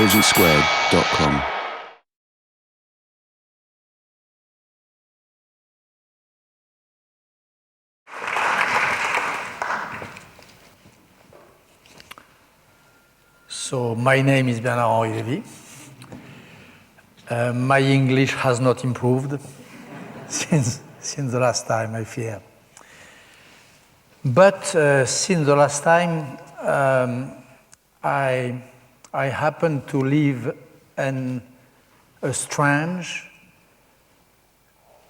IntelligenceSquared.com. So my name is Bernard-Henri Lévy. My English has not improved since the last time, I fear. But since the last time, I happened to live in a strange,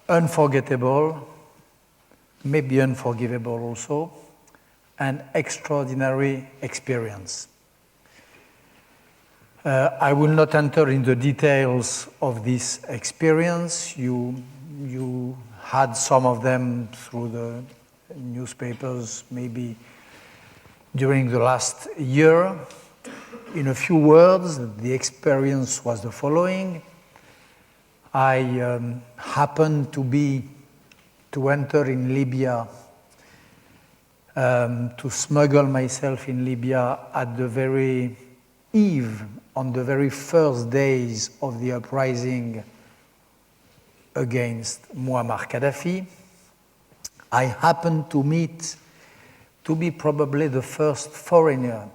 unforgettable, maybe unforgivable also, and extraordinary experience. I will not enter in the details of this experience. You had some of them through the newspapers, maybe during the last year. In a few words, the experience was the following. I happened to enter in Libya, to smuggle myself in Libya at the very eve, on the very first days of the uprising against Muammar Gaddafi. I happened to be probably the first foreigner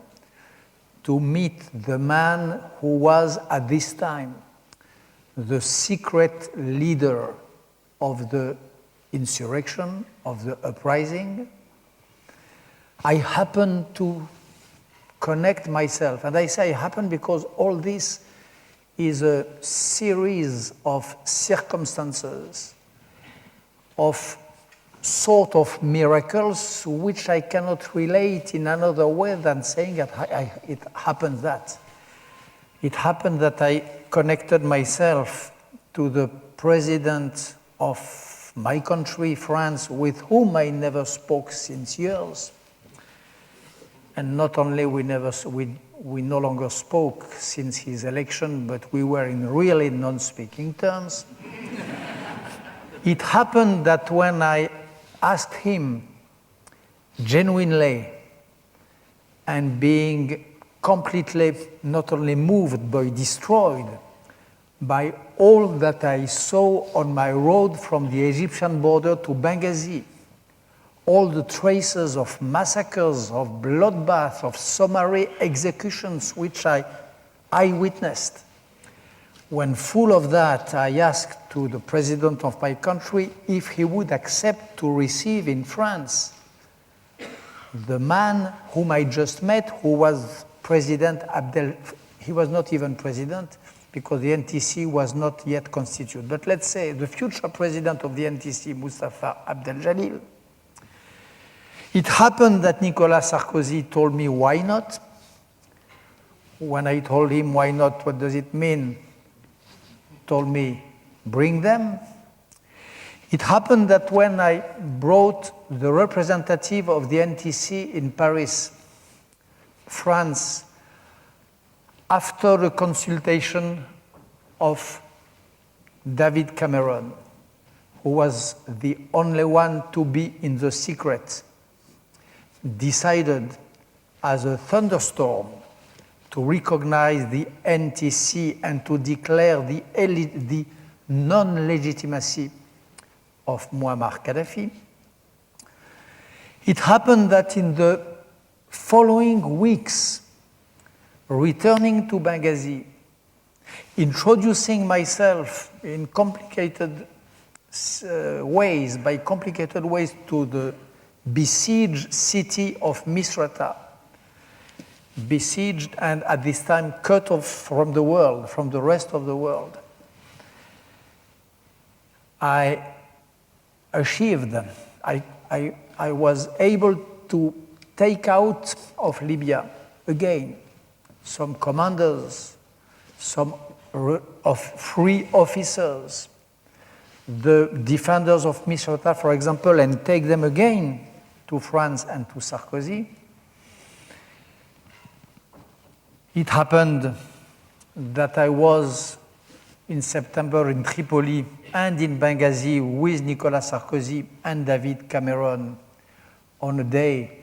to meet the man who was at this time the secret leader of the insurrection, of the uprising. I happened to connect myself. And I say happen because all this is a series of circumstances, of sort of miracles, which I cannot relate in another way than saying that it happened that. It happened that I connected myself to the president of my country, France, with whom I never spoke since years. And not only we no longer spoke since his election, but we were in really non-speaking terms. It happened that when I asked him genuinely and being completely not only moved but destroyed by all that I saw on my road from the Egyptian border to Benghazi, all the traces of massacres, of bloodbath, of summary executions which I witnessed. When full of that, I asked to the president of my country if he would accept to receive in France the man whom I just met, who was President Abdel. He was not even president because the NTC was not yet constituted. But let's say the future president of the NTC, Mustafa Abdel Jalil. It happened that Nicolas Sarkozy told me, why not? When I told him, why not, what does it mean? Told me, bring them. It happened that when I brought the representative of the NTC in Paris, France, after the consultation of David Cameron, who was the only one to be in the secret, decided as a thunderstorm to recognize the NTC and to declare the non-legitimacy of Muammar Gaddafi. It happened that in the following weeks, returning to Benghazi, introducing myself in complicated ways to the besieged city of Misrata, besieged and at this time cut off from the world, from the rest of the world. I achieved them. I was able to take out of Libya again some commanders, some free officers, the defenders of Misrata, for example, and take them again to France and to Sarkozy. It happened that I was in September in Tripoli and in Benghazi with Nicolas Sarkozy and David Cameron on a day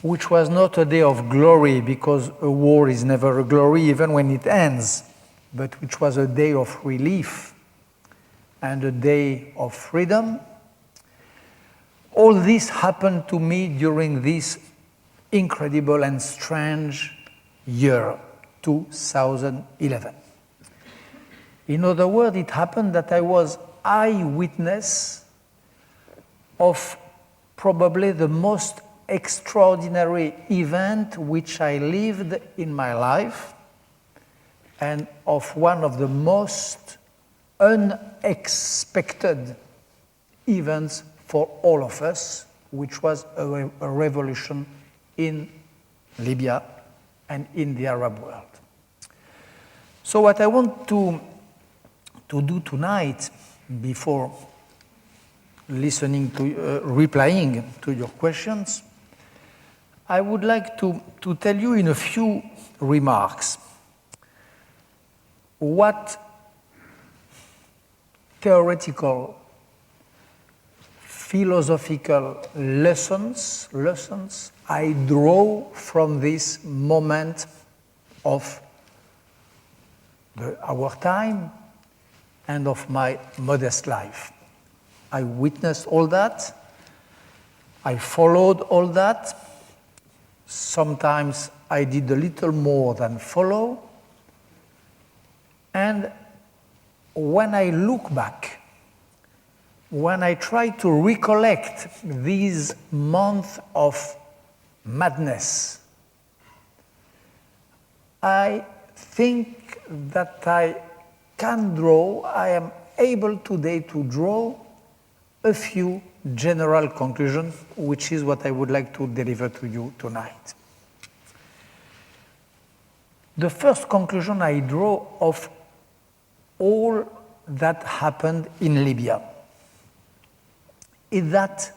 which was not a day of glory, because a war is never a glory even when it ends, but which was a day of relief and a day of freedom. All this happened to me during this incredible and strange year, 2011. In other words, it happened that I was eyewitness of probably the most extraordinary event which I lived in my life, and of one of the most unexpected events for all of us, which was a revolution in Libya and in the Arab world. So what I want to do tonight, before listening to, replying to your questions, I would like to tell you in a few remarks what theoretical, philosophical lessons I draw from this moment of our time and of my modest life. I witnessed all that. I followed all that. Sometimes I did a little more than follow. And when I look back, when I try to recollect these months of madness, I think that I am able today to draw a few general conclusions, which is what I would like to deliver to you tonight. The first conclusion I draw of all that happened in Libya is that,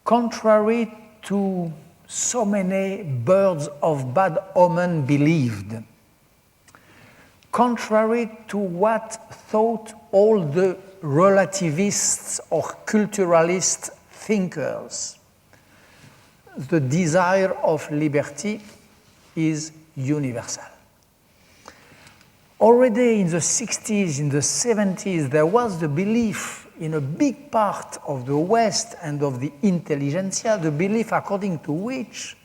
contrary to so many birds of bad omen believed, contrary to what thought all the relativists or culturalist thinkers, the desire of liberty is universal. Already in the 60s, in the 70s, there was the belief in a big part of the West and of the intelligentsia, the belief according to which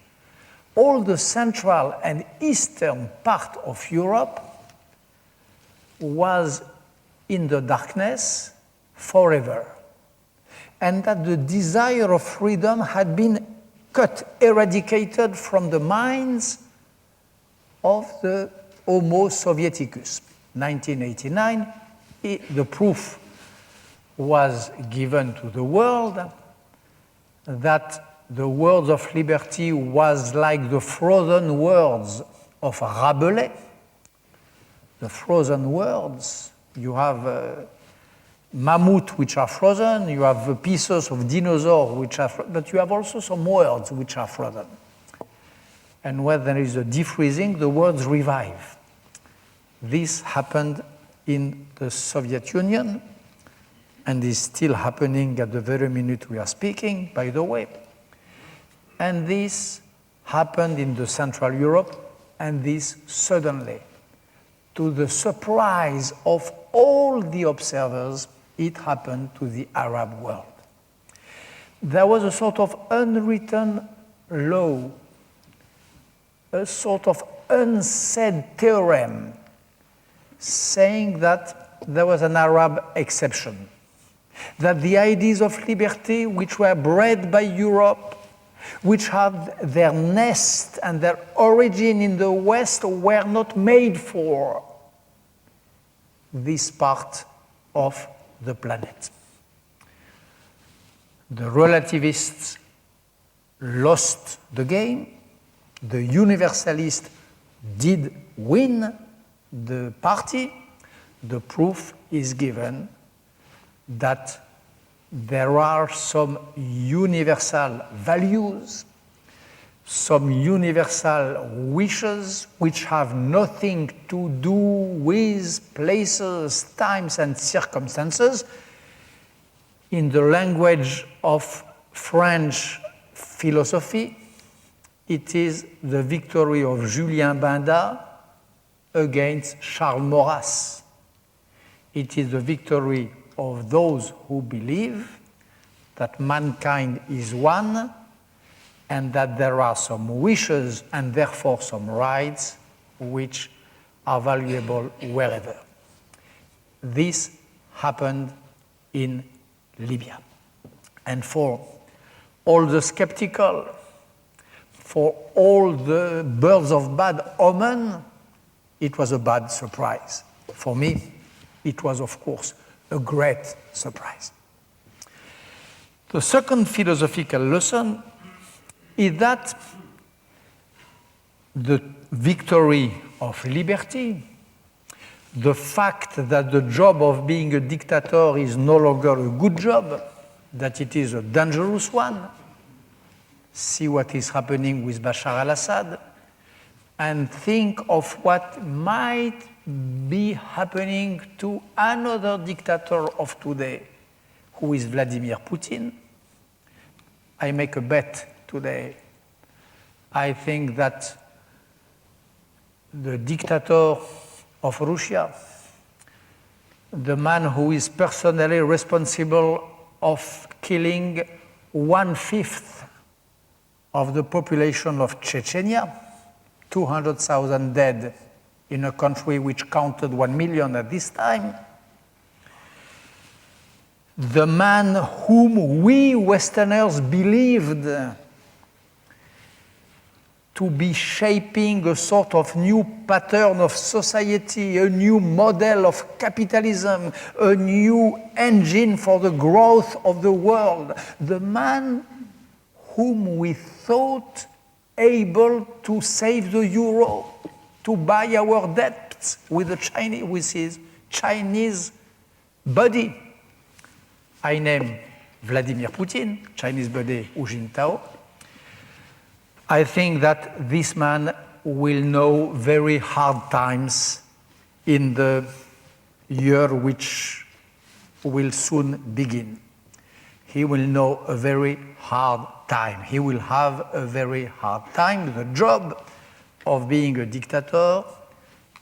all the central and eastern part of Europe was in the darkness forever, and that the desire of freedom had been eradicated from the minds of the Homo Sovieticus. 1989, the proof was given to the world that the words of liberty was like the frozen words of Rabelais. The frozen words, you have mammoth which are frozen, you have pieces of dinosaur which are frozen, but you have also some words which are frozen. And when there is a defreezing, the words revive. This happened in the Soviet Union and is still happening at the very minute we are speaking, by the way. And this happened in the Central Europe, and this suddenly, to the surprise of all the observers, it happened to the Arab world. There was a sort of unwritten law, a sort of unsaid theorem, saying that there was an Arab exception, that the ideas of liberty which were bred by Europe, which had their nest and their origin in the West, were not made for this part of the planet. The relativists lost the game. The universalists did win the party. The proof is given that there are some universal values, some universal wishes which have nothing to do with places, times, and circumstances. In the language of French philosophy, it is the victory of Julien Benda against Charles Maurras. It is the victory of those who believe that mankind is one and that there are some wishes and therefore some rights which are valuable wherever. This happened in Libya. And for all the skeptical, for all the birds of bad omen, it was a bad surprise. For me, it was, of course, a great surprise. The second philosophical lesson is that the victory of liberty, the fact that the job of being a dictator is no longer a good job, that it is a dangerous one. See what is happening with Bashar al-Assad, and think of what might be happening to another dictator of today, who is Vladimir Putin. I make a bet today. I think that the dictator of Russia, the man who is personally responsible of killing 1/5 of the population of Chechnya, 200,000 dead in a country which counted 1 million at this time, the man whom we Westerners believed to be shaping a sort of new pattern of society, a new model of capitalism, a new engine for the growth of the world, the man whom we thought able to save the euro, to buy our debts with his Chinese buddy. I name Vladimir Putin, Chinese buddy Hu Jintao. I think that this man will know very hard times in the year which will soon begin. He will know a very hard time. He will have a very hard time. The job of being a dictator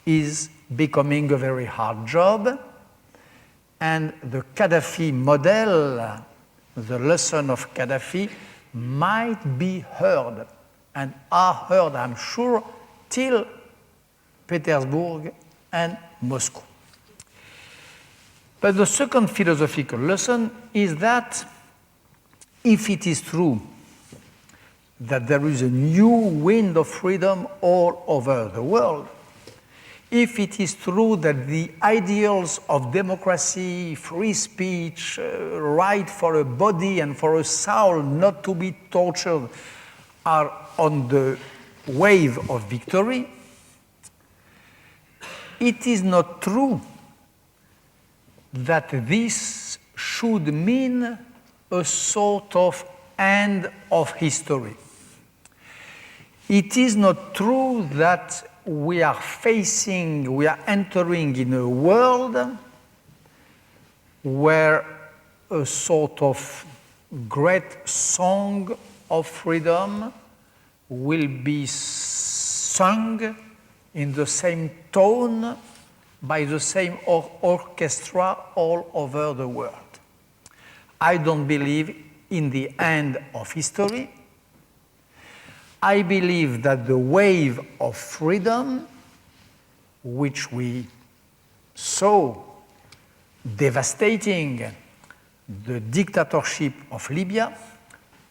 is becoming a very hard job. And the Gaddafi model, the lesson of Gaddafi, might be heard and are heard, I'm sure, till Petersburg and Moscow. But the second philosophical lesson is that if it is true that there is a new wind of freedom all over the world, if it is true that the ideals of democracy, free speech, right for a body and for a soul not to be tortured are on the wave of victory, it is not true that this should mean a sort of end of history. It is not true that we are entering in a world where a sort of great song of freedom will be sung in the same tone by the same orchestra all over the world. I don't believe in the end of history. I believe that the wave of freedom, which we saw devastating the dictatorship of Libya,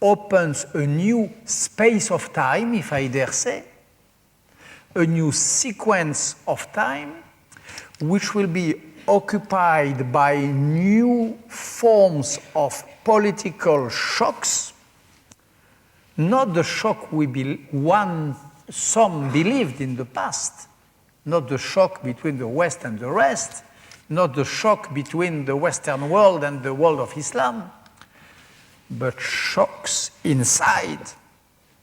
opens a new space of time, if I dare say, a new sequence of time, which will be occupied by new forms of political shocks, not the shock some believed in the past, not the shock between the West and the rest, not the shock between the Western world and the world of Islam, but shocks inside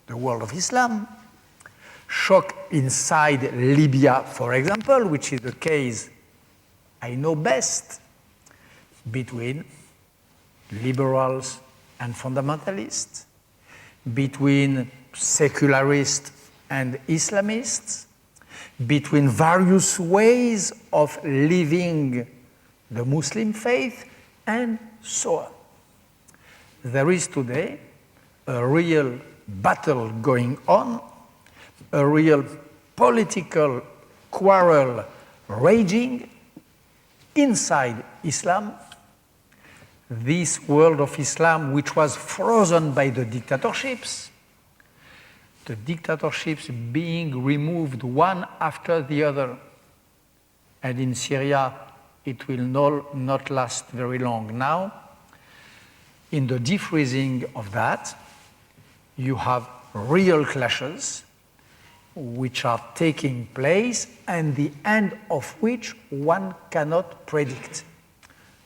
the world of Islam, shock inside Libya, for example, which is the case I know best, between liberals and fundamentalists, between secularists and Islamists, between various ways of living the Muslim faith, and so on. There is today a real battle going on, a real political quarrel raging inside Islam, this world of Islam which was frozen by the dictatorships being removed one after the other. And in Syria, it will not last very long now. In the defreezing of that, you have real clashes which are taking place and the end of which one cannot predict.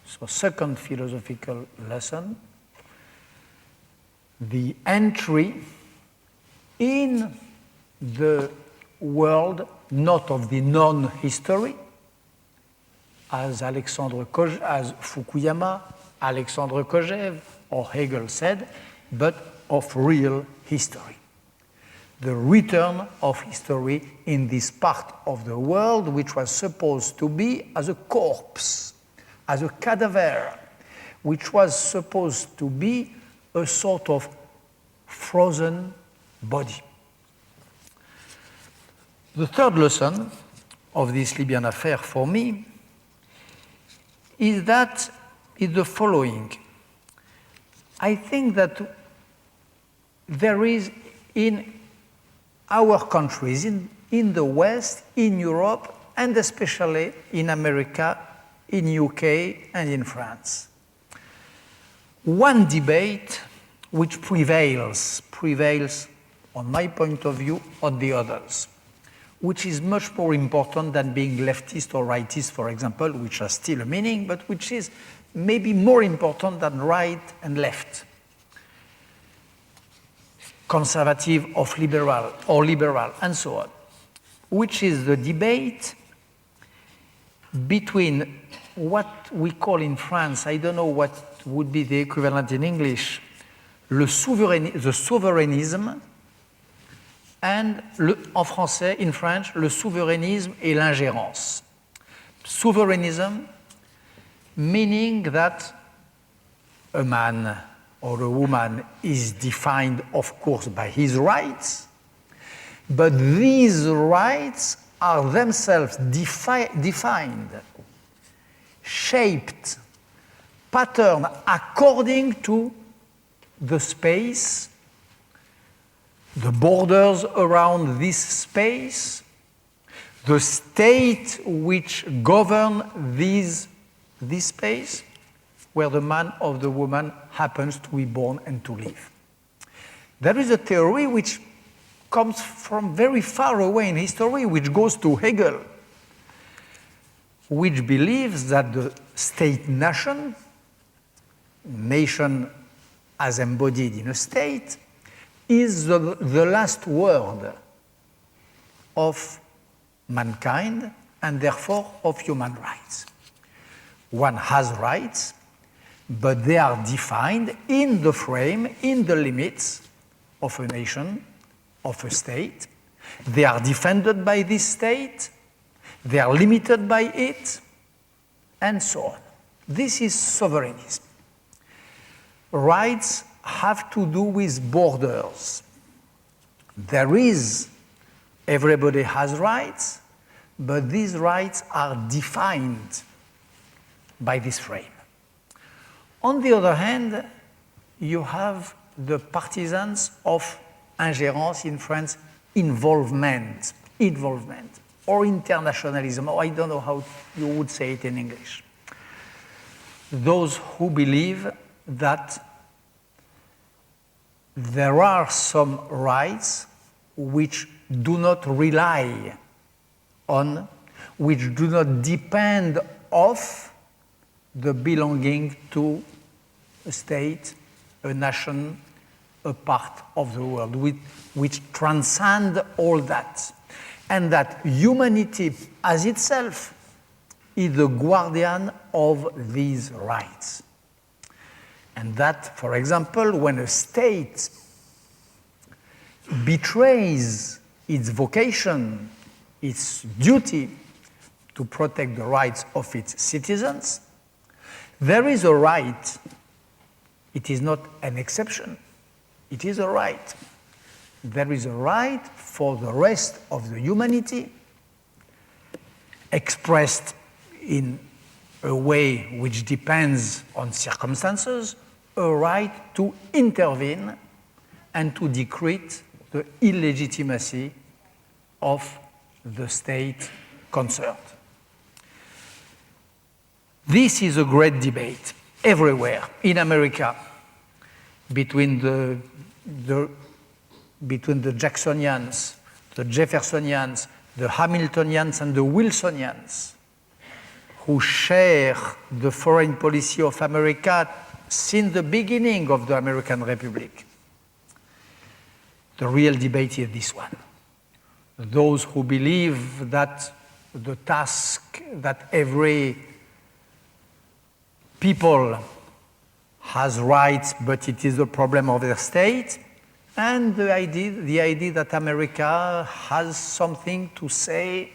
So, second philosophical lesson, the entry in the world not of the non-history, as Fukuyama, Alexandre Kojève, or Hegel said, but of real history. The return of history in this part of the world which was supposed to be as a corpse, as a cadaver, which was supposed to be a sort of frozen body. The third lesson of this Libyan affair for me is the following. I think that there is in our countries, in the West, in Europe, and especially in America, in UK, and in France, one debate which prevails on my point of view on the others, which is much more important than being leftist or rightist, for example, which has still a meaning, but which is maybe more important than right and left, conservative or liberal, and so on, which is the debate between what we call in France, I don't know what would be the equivalent in English, the souverainisme, and en français, in French, le souverainisme et l'ingérence. Souverainism meaning that a man or a woman is defined, of course, by his rights, but these rights are themselves defined, shaped, patterned according to the space, the borders around this space, the state which govern this space, where the man or the woman happens to be born and to live. There is a theory which comes from very far away in history, which goes to Hegel, which believes that the state-nation, nation as embodied in a state, is the last word of mankind and therefore of human rights. One has rights, but they are defined in the frame, in the limits of a nation, of a state. They are defended by this state, they are limited by it, and so on. This is sovereignty. Rights have to do with borders. Everybody has rights, but these rights are defined by this frame. On the other hand, you have the partisans of ingérence, in France, involvement, or internationalism, or I don't know how you would say it in English. Those who believe that there are some rights which do not rely on, which do not depend of the belonging to a state, a nation, a part of the world, which transcend all that. And that humanity as itself is the guardian of these rights. And that, for example, when a state betrays its vocation, its duty to protect the rights of its citizens, there is a right. It is not an exception. It is a right. There is a right for the rest of the humanity, expressed in a way which depends on circumstances, a right to intervene and to decrete the illegitimacy of the state concerned. This is a great debate everywhere in America between the Jacksonians, the Jeffersonians, the Hamiltonians, and the Wilsonians, who share the foreign policy of America since the beginning of the American Republic. The real debate is this one. Those who believe that the task that every people has rights, but it is the problem of their state, and the idea that America has something to say,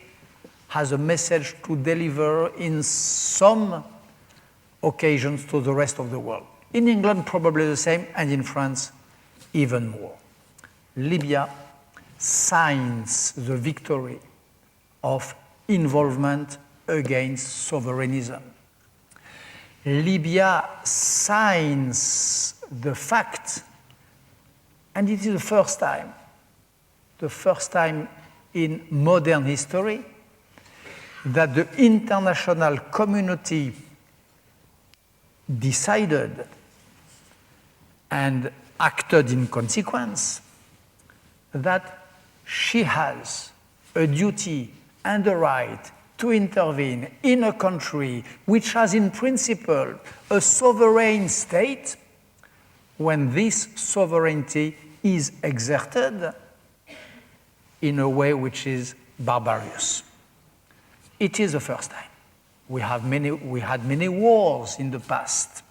has a message to deliver in some occasions to the rest of the world. In England, probably the same, and in France, even more. Libya signs the victory of involvement against sovereignism. Libya signs the fact, and it is the first time in modern history, that the international community decided and acted in consequence that she has a duty and a right to intervene in a country which has in principle a sovereign state when this sovereignty is exerted in a way which is barbarous. It is the first time. We had many wars in the past,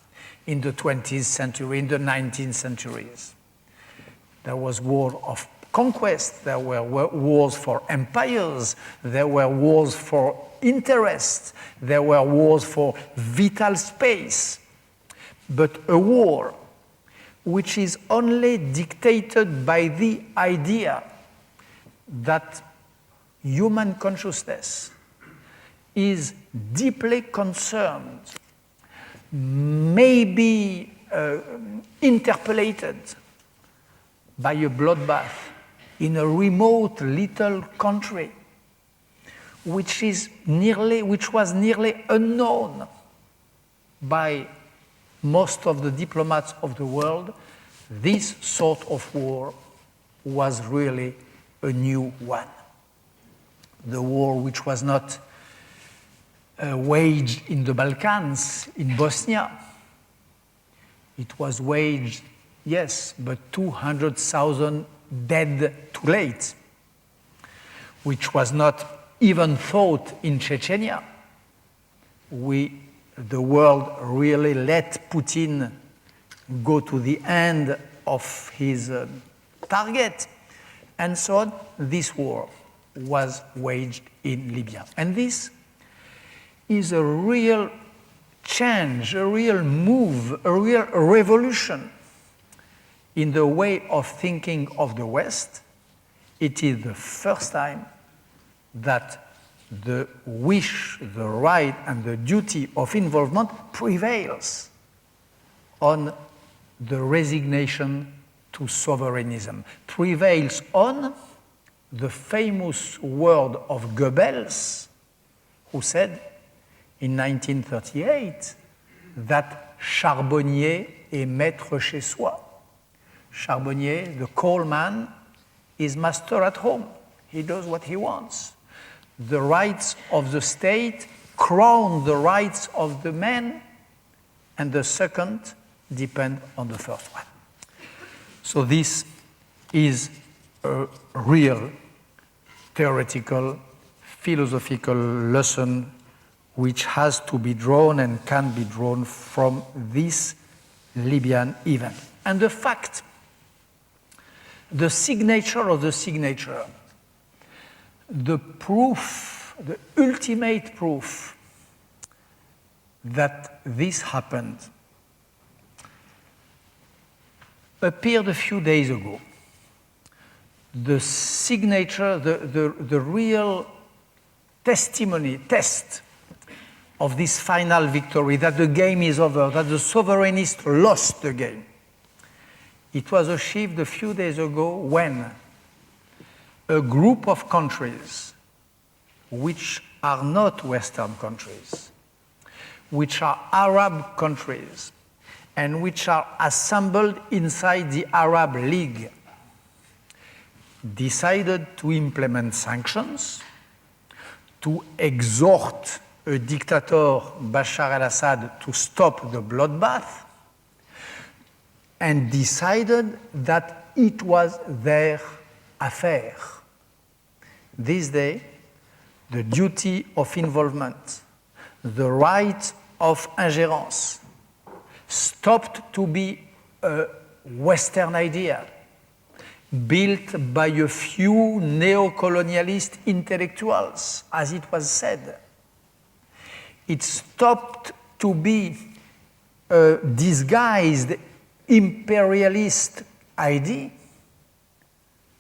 in the 20th century, in the 19th centuries. There was war of conquest, there were wars for empires, there were wars for interest, there were wars for vital space. But a war which is only dictated by the idea that human consciousness is deeply concerned, may be interpolated by a bloodbath in a remote little country which was nearly unknown by most of the diplomats of the world. This sort of war was really a new one. The war which was not waged in the Balkans, in Bosnia. It was waged, yes, but 200,000 dead too late, which was not even fought in Chechnya. The world really let Putin go to the end of his target, and so on. This war was waged in Libya. And this is a real change, a real move, a real revolution in the way of thinking of the West. It is the first time that the wish, the right, and the duty of involvement prevails on the resignation to sovereignism, prevails on the famous word of Goebbels, who said in 1938 that Charbonnier est maître chez soi. Charbonnier, the coal man, is master at home. He does what he wants. The rights of the state crown the rights of the man, and the second depend on the first one. So this is a real theoretical, philosophical lesson which has to be drawn and can be drawn from this Libyan event. And the fact the signature of the signature, the proof, the ultimate proof that this happened appeared a few days ago. The signature, the real testimony, test of this final victory, that the game is over, that the sovereignist lost the game. It was achieved a few days ago when a group of countries which are not Western countries, which are Arab countries, and which are assembled inside the Arab League, decided to implement sanctions, to exhort a dictator, Bashar al-Assad, to stop the bloodbath, and decided that it was their affair. This day, the duty of involvement, the right of ingérence, stopped to be a Western idea built by a few neo-colonialist intellectuals, as it was said. It stopped to be a disguised imperialist idea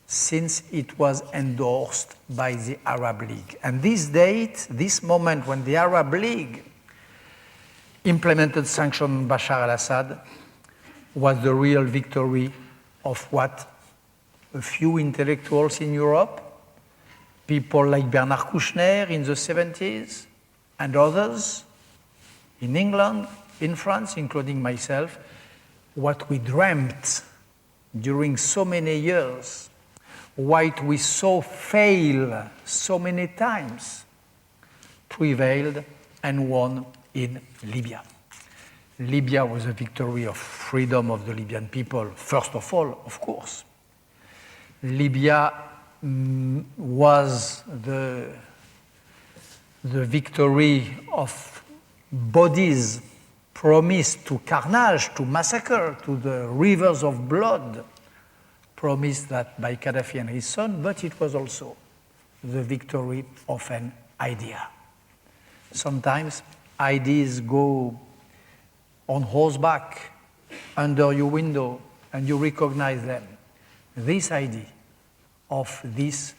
since it was endorsed by the Arab League. And this date, this moment when the Arab League implemented sanctions on Bashar al-Assad was the real victory of what a few intellectuals in Europe, people like Bernard Kouchner in the 70s, and others in England, in France, including myself, what we dreamt during so many years, what we saw fail so many times, prevailed and won in Libya. Libya was a victory of freedom of the Libyan people, first of all, of course. Libya was the victory of bodies promised to carnage, to massacre, to the rivers of blood, promised that by Gaddafi and his son, but it was also the victory of an idea. Sometimes ideas go on horseback under your window and you recognize them. This idea of this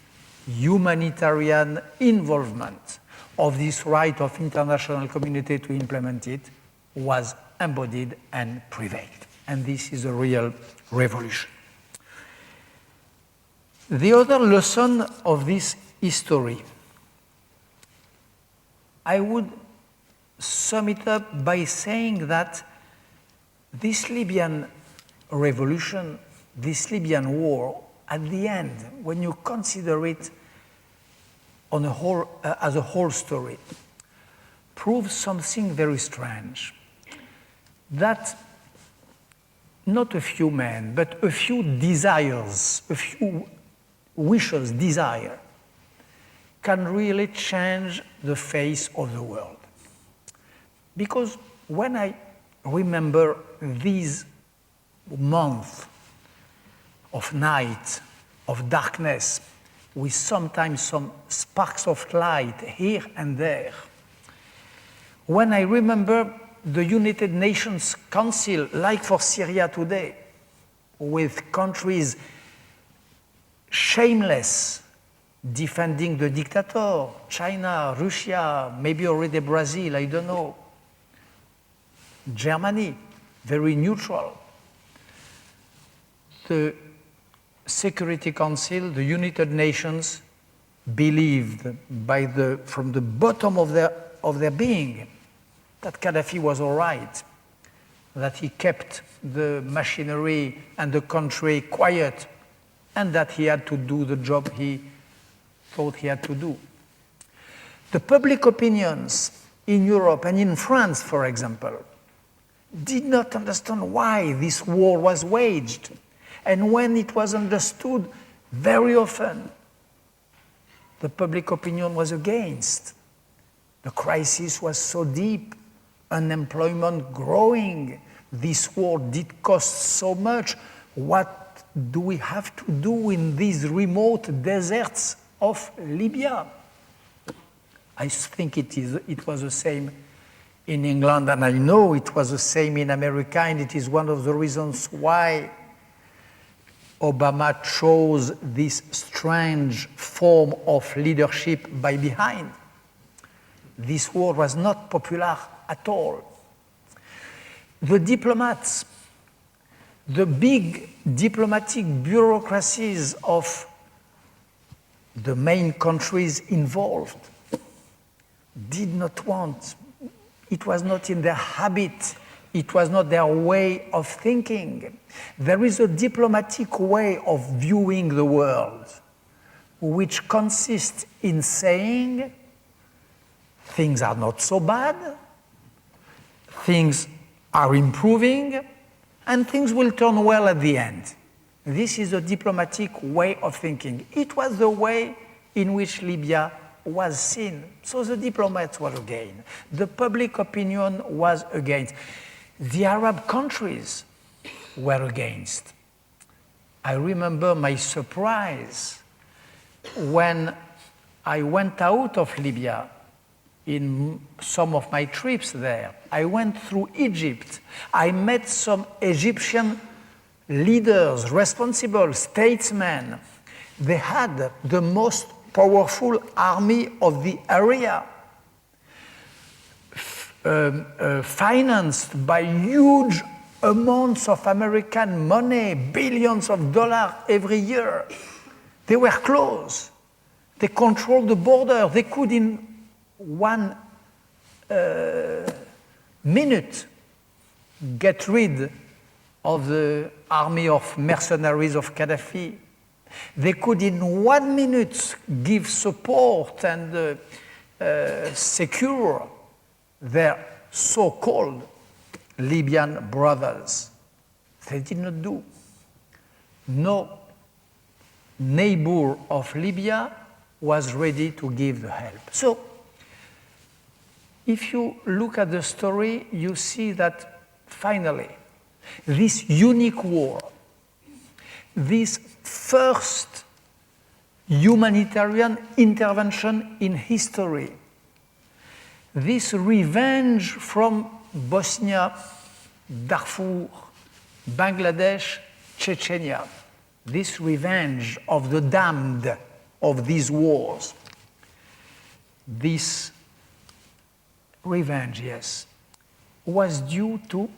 humanitarian involvement, of this right of international community to implement it, was embodied and prevailed. And this is a real revolution. The other lesson of this history, I would sum it up by saying that this Libyan revolution, this Libyan war, at the end, when you consider it on a whole, as a whole story, proves something very strange. That not a few men, but a few desires, a few wishes, desire, can really change the face of the world. Because when I remember these months of night, of darkness, with sometimes some sparks of light here and there, when I remember the United Nations Council, like for Syria today, with countries shameless, defending the dictator, China, Russia, maybe already Brazil, I don't know, Germany, very neutral. The Security Council, the United Nations, believed from the bottom of their being that Gaddafi was all right, that he kept the machinery and the country quiet, and that he had to do the job he thought he had to do. The public opinions in Europe and in France, for example, did not understand why this war was waged. And when it was understood, very often, the public opinion was against. The crisis was so deep, unemployment growing, this war did cost so much. What do we have to do in these remote deserts of Libya? I think it was the same in England, and I know it was the same in America, and it is one of the reasons why Obama chose this strange form of leadership by behind. This war was not popular at all. The diplomats, the big diplomatic bureaucracies of the main countries involved did not want, it was not in their habit, it was not their way of thinking. There is a diplomatic way of viewing the world, which consists in saying things are not so bad, things are improving, and things will turn well at the end. This is a diplomatic way of thinking. It was the way in which Libya was seen. So the diplomats were against. The public opinion was against. The Arab countries were against. I remember my surprise when I went out of Libya in some of my trips there. I went through Egypt. I met some Egyptian leaders, responsible statesmen. They had the most powerful army of the area, financed by huge amounts of American money, billions of dollars every year. They were close. They controlled the border. They could, in 1 minute, get rid of the army of mercenaries of Gaddafi. They could, in 1 minute, give support and secure their so-called Libyan brothers. They did not do. No neighbor of Libya was ready to give the help. So, if you look at the story, you see that finally, this unique war, this first humanitarian intervention in history, this revenge from Bosnia, Darfur, Bangladesh, Chechnya, this revenge of the damned of these wars, this revenge, yes, was due to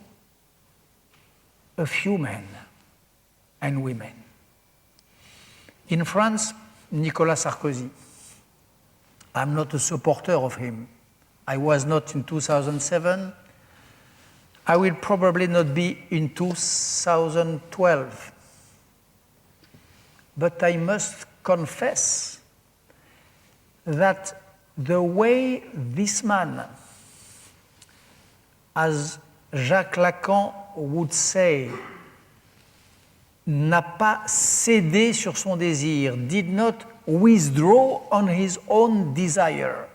a few men and women. In France, Nicolas Sarkozy. I'm not a supporter of him. I was not in 2007. I will probably not be in 2012. But I must confess that the way this man, as Jacques Lacan would say, n'a pas cédé sur son désir, did not withdraw on his own desire,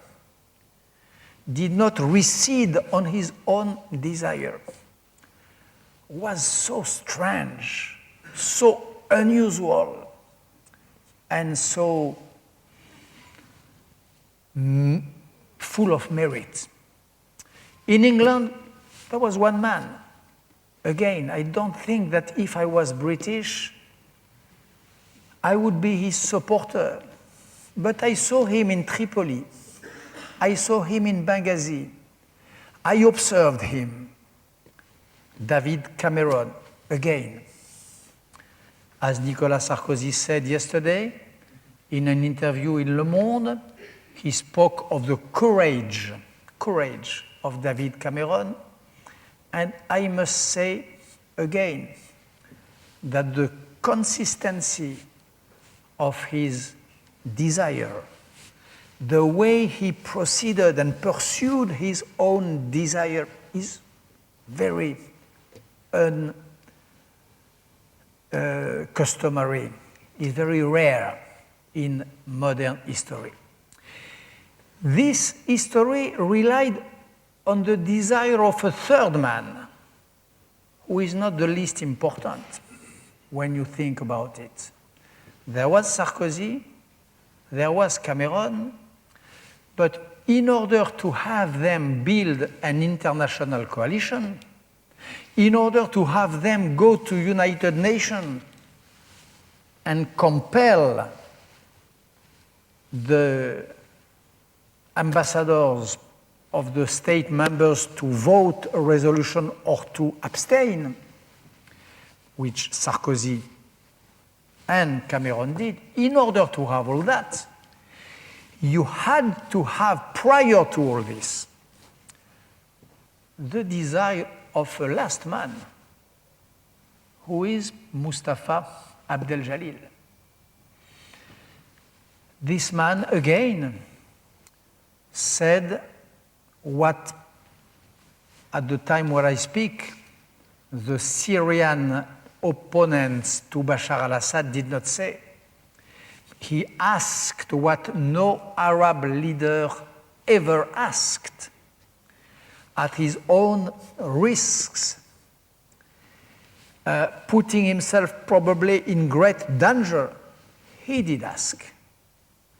did not recede on his own desire, was so strange, so unusual, and so full of merit. In England, there was one man. Again, I don't think that if I was British, I would be his supporter. But I saw him in Tripoli. I saw him in Benghazi. I observed him. David Cameron, again. As Nicolas Sarkozy said yesterday, in an interview in Le Monde, he spoke of the courage of David Cameron. And I must say again that the consistency of his desire, the way he proceeded and pursued his own desire is very uncustomary, is very rare in modern history. This history relied on the desire of a third man, who is not the least important. when you think about it. There was Sarkozy, there was Cameron, but in order to have them build an international coalition, in order to have them go to United Nations and compel the ambassadors of the state members to vote a resolution or to abstain, which Sarkozy and Cameron did, in order to have all that, you had to have, prior to all this, the desire of a last man, who is Mustafa Abdel Jalil. This man, again, said what, at the time where I speak, the Syrian opponents to Bashar al-Assad did not say. He asked what no Arab leader ever asked, at his own risks, putting himself probably in great danger. He did ask.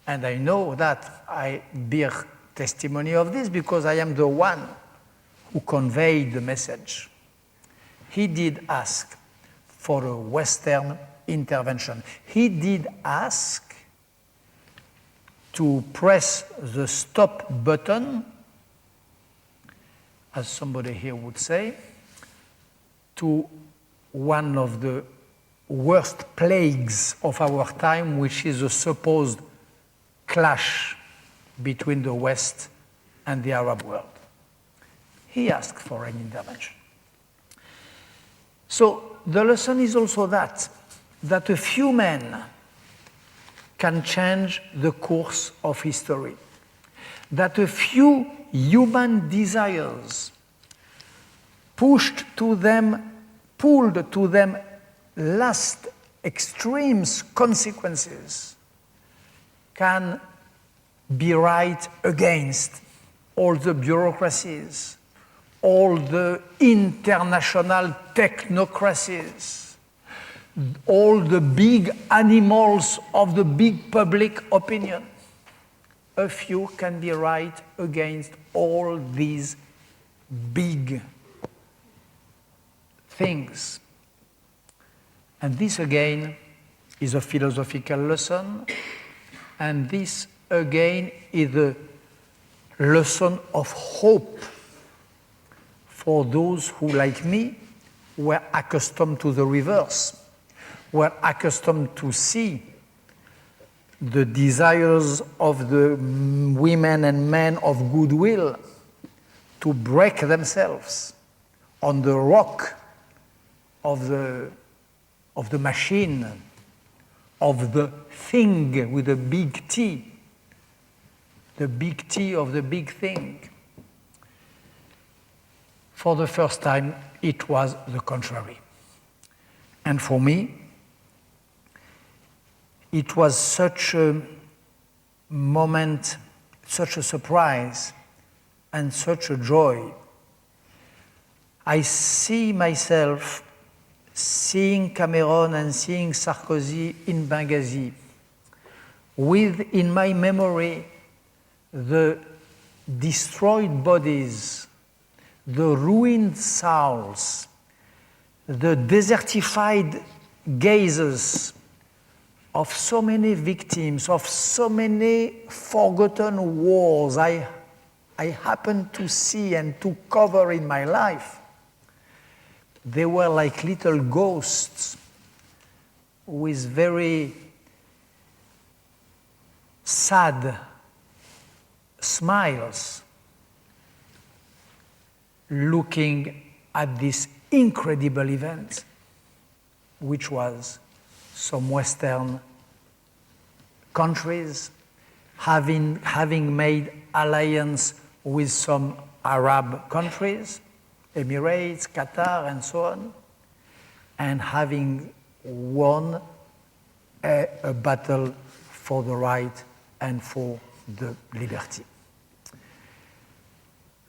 And I know that I bear testimony of this because I am the one who conveyed the message. He did ask for a Western intervention. He did ask to press the stop button, as somebody here would say, to one of the worst plagues of our time, which is a supposed clash between the West and the Arab world. He asked for an intervention. So the lesson is also that a few men can change the course of history, that a few human desires pulled to them last extreme consequences can be right against all the bureaucracies, all the international technocracies, all the big animals of the big public opinion. A few can be right against all these big things. And this again is a philosophical lesson, and this again is a lesson of hope for those who, like me, were accustomed to the reverse, were accustomed to see the desires of the women and men of goodwill to break themselves on the rock of the machine, of the thing with a big T, the big T of the big thing. For the first time, it was the contrary. And for me, it was such a moment, such a surprise, and such a joy. I see myself seeing Cameron and seeing Sarkozy in Benghazi, with in my memory the destroyed bodies, the ruined souls, the desertified gazes of so many victims, of so many forgotten wars I happened to see and to cover in my life. They were like little ghosts with very sad smiles, looking at this incredible event, which was some Western countries having made alliance with some Arab countries, Emirates, Qatar, and so on, and having won a battle for the right and for the liberty.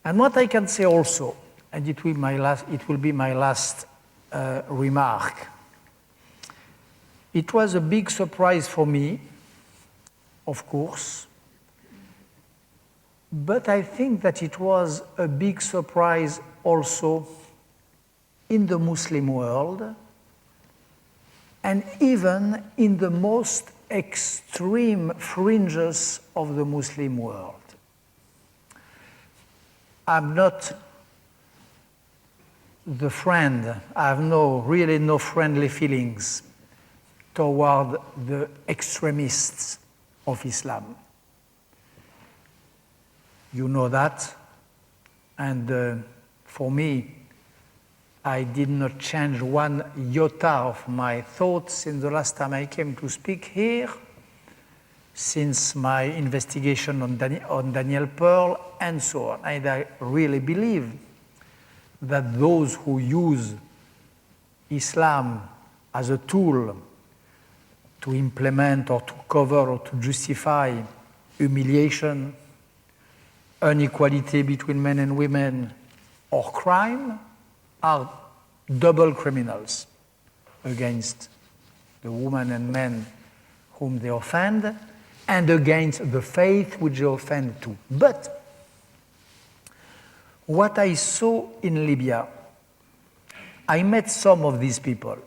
And what I can say also, and it will be my last remark, It was a big surprise for me, of course, but I think that it was a big surprise also in the Muslim world, and even in the most extreme fringes of the Muslim world. I'm not the friend, I have really no friendly feelings toward the extremists of Islam. You know that, and for me, I did not change one iota of my thoughts since the last time I came to speak here, since my investigation on Daniel Pearl, and so on. And I really believe that those who use Islam as a tool to implement or to cover or to justify humiliation, inequality between men and women, or crime, are double criminals against the women and men whom they offend, and against the faith which they offend too. But what I saw in Libya, I met some of these people.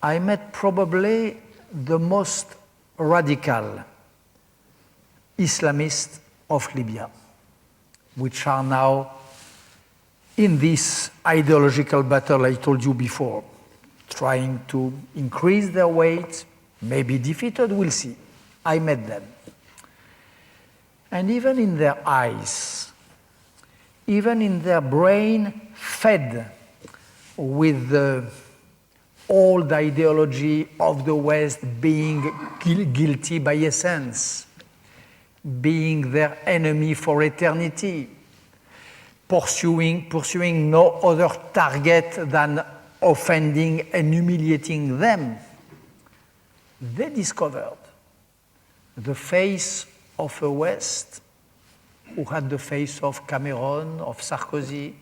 I met probably the most radical Islamists of Libya, which are now in this ideological battle I told you before, trying to increase their weight, maybe defeated, we'll see. I met them. And even in their eyes, even in their brain fed with the old ideology of the West being guilty by essence, being their enemy for eternity, pursuing no other target than offending and humiliating them, they discovered the face of a West who had the face of Cameron, of Sarkozy,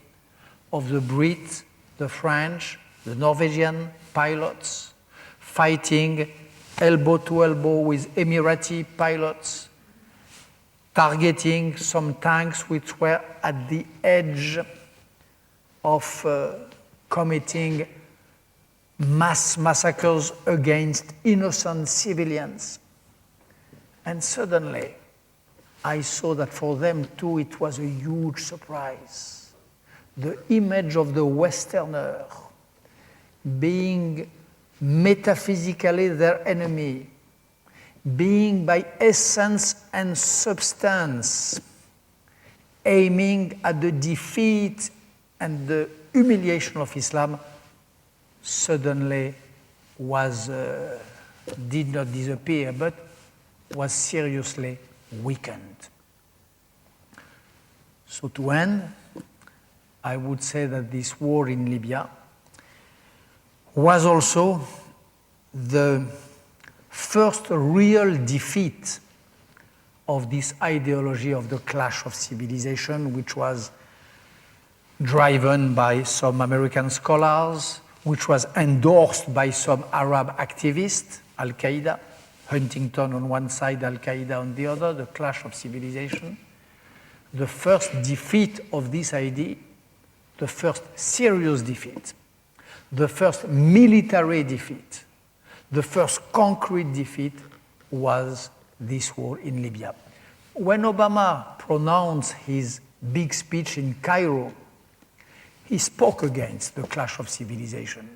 of the Brits, the French, the Norwegian pilots, fighting elbow to elbow with Emirati pilots, targeting some tanks which were at the edge of committing mass massacres against innocent civilians. And suddenly, I saw that for them too it was a huge surprise. The image of the Westerner being metaphysically their enemy, being by essence and substance, aiming at the defeat and the humiliation of Islam, suddenly did not disappear, but was seriously weakened. So to end, I would say that this war in Libya was also the first real defeat of this ideology of the clash of civilization, which was driven by some American scholars, which was endorsed by some Arab activists, Al-Qaeda, Huntington on one side, Al-Qaeda on the other, the clash of civilization. The first defeat of this idea, the first serious defeat, the first military defeat, the first concrete defeat was this war in Libya. When Obama pronounced his big speech in Cairo, he spoke against the clash of civilization.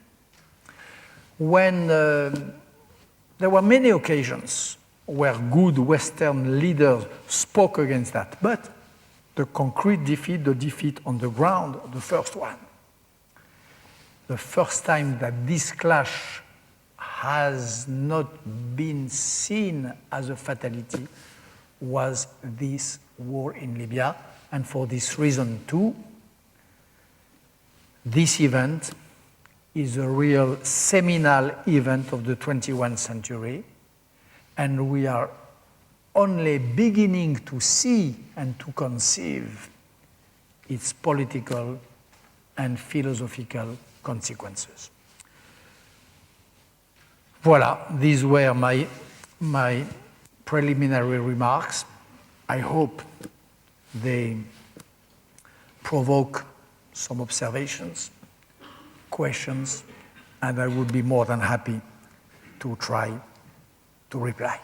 When there were many occasions where good Western leaders spoke against that, but the concrete defeat, the defeat on the ground, the first one, the first time that this clash has not been seen as a fatality was this war in Libya. And for this reason too, this event is a real seminal event of the 21st century, and we are only beginning to see and to conceive its political and philosophical consequences. Voilà, these were my preliminary remarks. I hope they provoke some observations, questions, and I would be more than happy to try to reply.